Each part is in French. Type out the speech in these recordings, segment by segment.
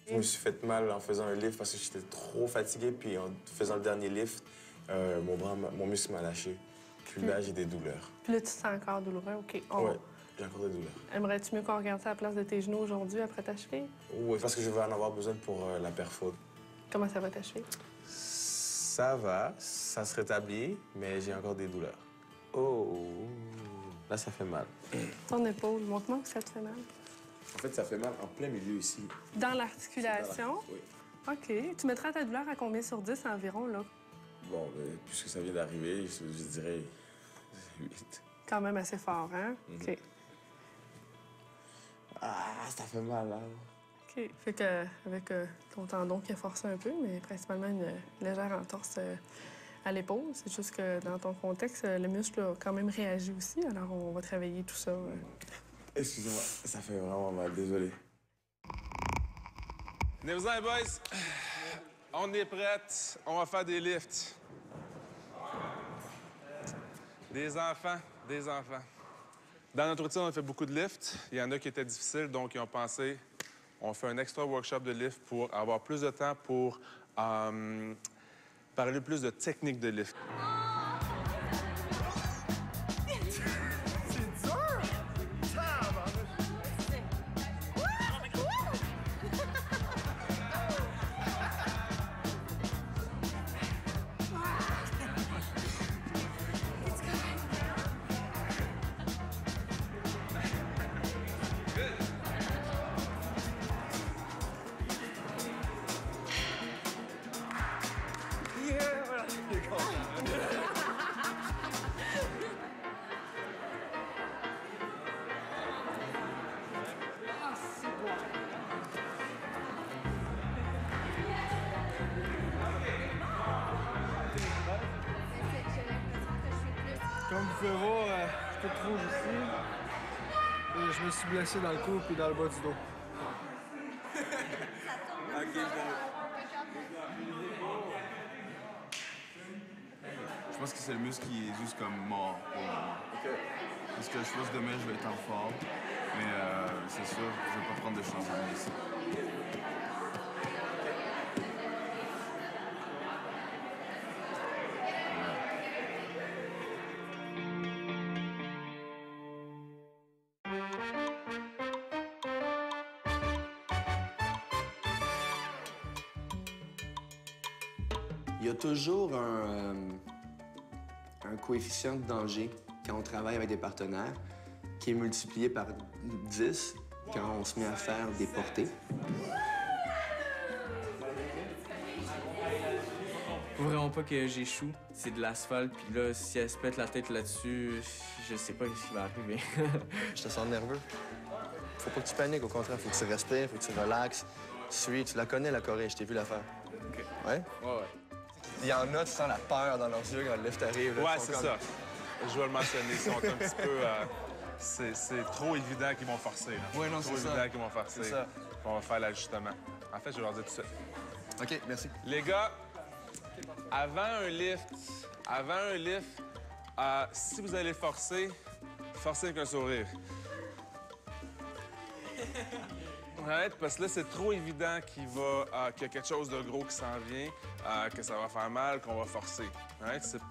Je me suis fait mal en faisant un lift parce que j'étais trop fatigué. Puis en faisant le dernier lift, mon muscle m'a lâché. Puis là, j'ai des douleurs. Puis là, tu te sens encore douloureux, OK. Ouais, j'ai encore des douleurs. Aimerais-tu mieux qu'on regarde ça à la place de tes genoux aujourd'hui après ta cheville? Oui, parce que je vais en avoir besoin pour la perfo. Comment ça va ta cheville? Ça va, ça se rétablit, mais j'ai encore des douleurs. Oh, là, ça fait mal. Ton épaule, montre-moi où ça te fait mal. En fait, ça fait mal en plein milieu ici. Dans l'articulation? Oui. OK. Tu mettras ta douleur à combien sur 10 environ, là? Bon, puisque ça vient d'arriver, je dirais 8. Quand même assez fort, hein? OK. Ah, ça fait mal, là. OK. Fait que avec ton tendon qui a forcé un peu, mais principalement une légère entorse à l'épaule. C'est juste que dans ton contexte, le muscle a quand même réagi aussi. Alors, on va travailler tout ça. Excusez-moi, ça fait vraiment mal, désolé. Venez-vous-en, les boys. On est prêts. On va faire des lifts. Des enfants, des enfants. Dans notre routine, on a fait beaucoup de lifts. Il y en a qui étaient difficiles, donc ils ont pensé, on fait un extra workshop de lift pour avoir plus de temps pour parler plus de techniques de lift. Comme vous pouvez voir, je suis tout rouge ici. Et je me suis blessé dans le cou et dans le bas du dos. Je pense que c'est le muscle qui est juste comme mort pour le moment. Parce que je pense que demain, je vais être en forme. Mais c'est sûr, je vais pas prendre de changement ici. Il y a toujours un coefficient de danger quand on travaille avec des partenaires qui est multiplié par 10 quand on se met à faire des portées. Faut vraiment pas que j'échoue. C'est de l'asphalte, puis là, si elle se pète la tête là-dessus, je sais pas ce qui va arriver. Je te sens nerveux. Faut pas que tu paniques, au contraire. Faut que tu respires, faut que tu relaxes. Tu la connais, la Corée, je t'ai vu la faire. OK. Ouais? Ouais. Il y en a, tu sens la peur dans leurs yeux quand le lift arrive. Là, Ouais, c'est ça. Je vais le mentionner. Ils sont un petit peu... c'est trop évident qu'ils vont forcer. Là. Oui, non, c'est trop c'est ça. évident qu'ils vont forcer. C'est ça. On va faire l'ajustement. En fait, je vais leur dire tout de suite. OK, merci. Les gars, avant un lift, si vous allez forcer, forcez avec un sourire. Ouais, parce que là, c'est trop évident qu'il y a quelque chose de gros qui s'en vient, que ça va faire mal, qu'on va forcer. Ouais, c'est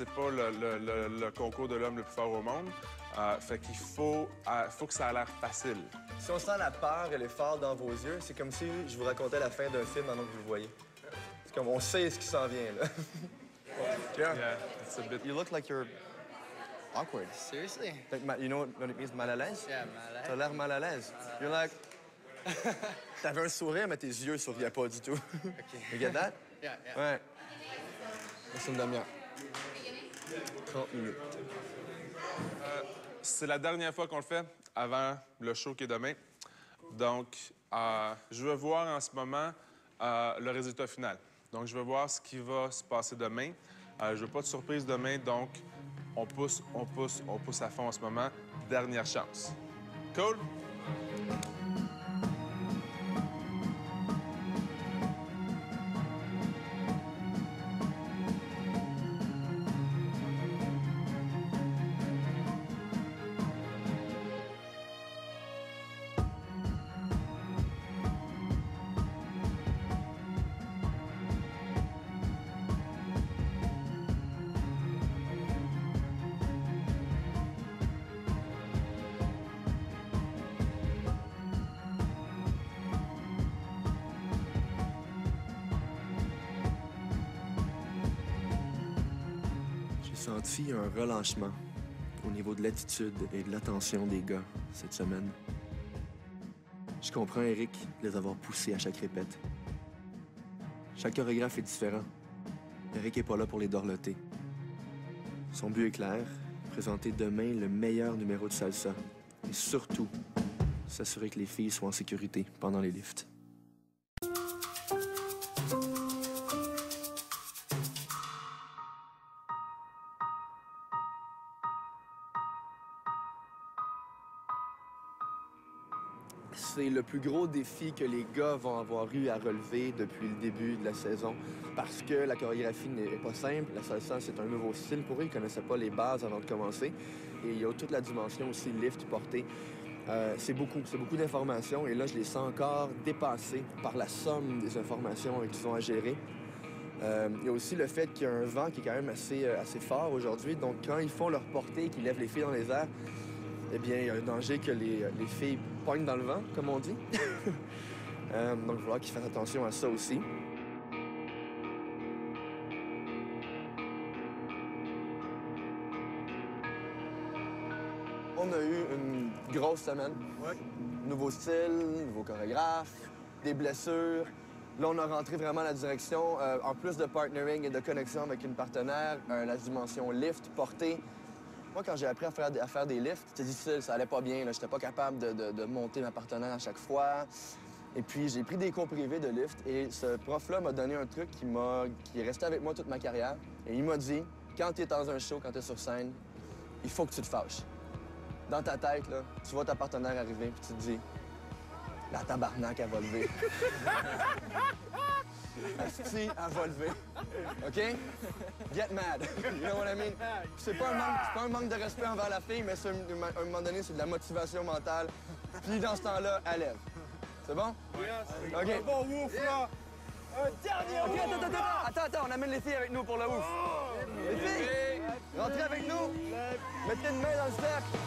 pas le concours de l'homme le plus fort au monde. Fait qu'il faut que ça a l'air facile. Si on sent la peur et l'effort dans vos yeux, c'est comme si je vous racontais la fin d'un film pendant que vous le voyez. C'est comme on sait ce qui s'en vient, là. Yeah, it's a bit... You look like you're awkward. Seriously? Like, you know what it means, mal à l'aise? Yeah, mal à T'as l'air mal à l'aise. You're like... T'avais un sourire, mais tes yeux souriaient pas du tout. OK. You get that? Yeah, yeah. Ouais. C'est une demi-heure. 30 minutes. C'est la dernière fois qu'on le fait avant le show qui est demain. Donc, je veux voir en ce moment le résultat final. Donc, je veux voir ce qui va se passer demain. Je veux pas de surprise demain, donc on pousse à fond en ce moment. Dernière chance. Cool? senti un relâchement au niveau de l'attitude et de l'attention des gars cette semaine. Je comprends Eric de les avoir poussés à chaque répète. Chaque chorégraphe est différent. Eric est pas là pour les dorloter. Son but est clair, présenter demain le meilleur numéro de salsa. Et surtout, s'assurer que les filles soient en sécurité pendant les lifts. C'est le plus gros défi que les gars vont avoir eu à relever depuis le début de la saison parce que la chorégraphie n'est pas simple. La salsa, c'est un nouveau style pour eux. Ils ne connaissaient pas les bases avant de commencer. Et il y a toute la dimension aussi lift, portée. C'est beaucoup d'informations. Et là, je les sens encore dépassés par la somme des informations qu'ils ont à gérer. Il y a aussi le fait qu'il y a un vent qui est quand même assez fort aujourd'hui. Donc, quand ils font leur portée et qu'ils lèvent les filles dans les airs, eh bien, il y a un danger que les filles poignent dans le vent, comme on dit. Donc, il va falloir qu'ils fassent attention à ça aussi. On a eu une grosse semaine. Ouais. Nouveau style, nouveau chorégraphe, des blessures. Là, on a rentré vraiment la direction. En plus de partnering et de connexion avec une partenaire, la dimension lift, portée. Moi, quand j'ai appris à faire des lifts, c'était difficile, ça allait pas bien. Je n'étais pas capable de monter ma partenaire à chaque fois. Et puis, j'ai pris des cours privés de lift et ce prof-là m'a donné un truc qui est resté avec moi toute ma carrière. Et il m'a dit, quand tu es dans un show, quand tu es sur scène, il faut que tu te fâches. Dans ta tête, là, tu vois ta partenaire arriver puis tu te dis, la tabarnak, elle va lever. Asti, elle va lever. OK? Get mad. You know what I mean? C'est pas un manque de respect envers la fille, mais à un moment donné, c'est de la motivation mentale. Puis dans ce temps-là, elle lève. C'est bon? OK. Un bon ouf, là! Un dernier OK, attends, on amène les filles avec nous pour le ouf. Les filles, rentrez avec nous. Mettez une main dans le cercle.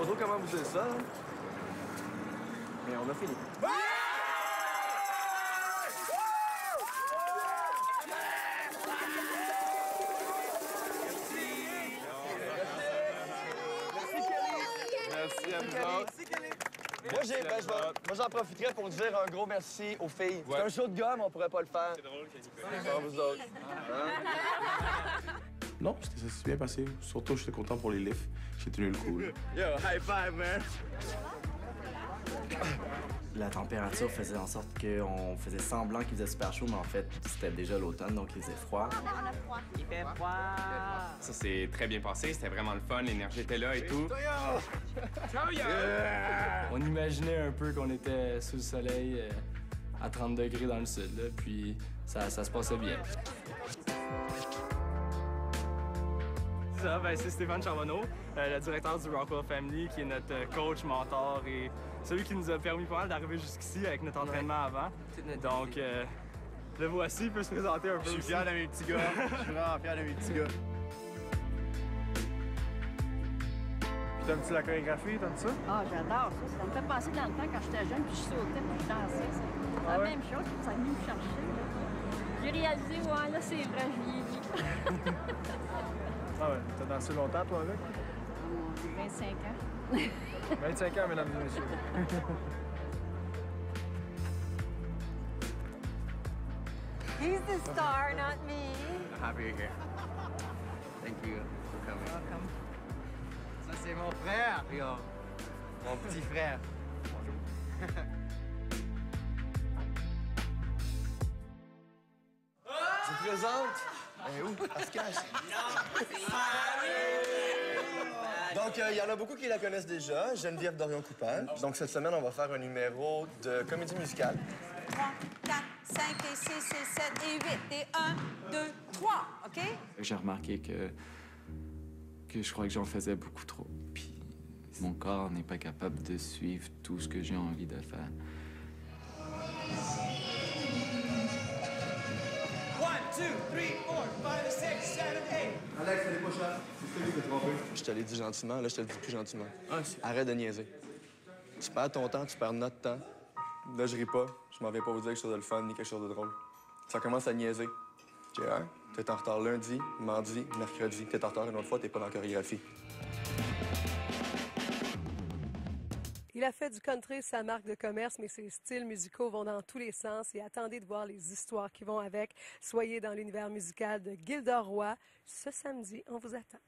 pas trop comment vous dire ça, hein. Mais on a fini. Merci à vous autres. Moi, j'en profiterai pour dire un gros merci aux filles. C'est un show de gomme, on pourrait pas le faire. C'est drôle, sans vous autres. Non, ça s'est bien passé. Surtout, j'étais content pour les lifts. J'ai tenu le coup. Yo, high five, man! La température faisait en sorte qu'on faisait semblant qu'il faisait super chaud, mais en fait, c'était déjà l'automne, donc il faisait froid. Il fait froid. Ça s'est très bien passé, c'était vraiment le fun, l'énergie était là et tout. On imaginait un peu qu'on était sous le soleil à 30 degrés dans le sud, là, puis ça se passait bien. C'est Stéphane Charbonneau, le directeur du Rockwell Family, qui est notre coach, mentor et celui qui nous a permis pas mal d'arriver jusqu'ici avec notre entraînement avant. Donc, le voici, il peut se présenter un peu. Je suis fier de mes petits gars. Je suis vraiment fier de mes petits gars. T'aimes-tu la chorégraphie? T'aimes ça? Ah, j'adore ça. Ça me fait penser dans le temps quand j'étais jeune puis je sautais puis je dansais. C'est la même chose, ça venu me chercher. J'ai réalisé, ouais, là, c'est vrai, je vieillis. Ah ouais, t'as dansé longtemps, toi, avec? J'ai 25 ans. 25 ans, mesdames et messieurs. He's the star, not me. Happy you're here. Thank you for coming. Welcome. Ça, c'est mon frère, yo. Mon petit frère. Bonjour. Je vous présente. Où? Elle se cache. Donc, il y en a beaucoup qui la connaissent déjà, Geneviève Dorion-Coupal. Donc, cette semaine, on va faire un numéro de comédie musicale. 3, 4, 5 et 6 et 7 et 8 et 1, 2, 3, OK? J'ai remarqué que je crois que j'en faisais beaucoup trop. Puis mon corps n'est pas capable de suivre tout ce que j'ai envie de faire. 1, 2, 3, 4, 5, 6, 7, 8. Alex, allez pas cher. C'est celui qui t'a trompé. Je te l'ai dit gentiment, là, je te le dis plus gentiment. Arrête de niaiser. Tu perds ton temps, tu perds notre temps. Là, je ris pas. Je m'en viens pas vous dire quelque chose de le fun ni quelque chose de drôle. Ça commence à niaiser. JR, t'es en retard lundi, mardi, mercredi. T'es en retard une autre fois, t'es pas dans la chorégraphie. Il a fait du country sa marque de commerce, mais ses styles musicaux vont dans tous les sens et attendez de voir les histoires qui vont avec. Soyez dans l'univers musical de Gilda Roy. Ce samedi, on vous attend.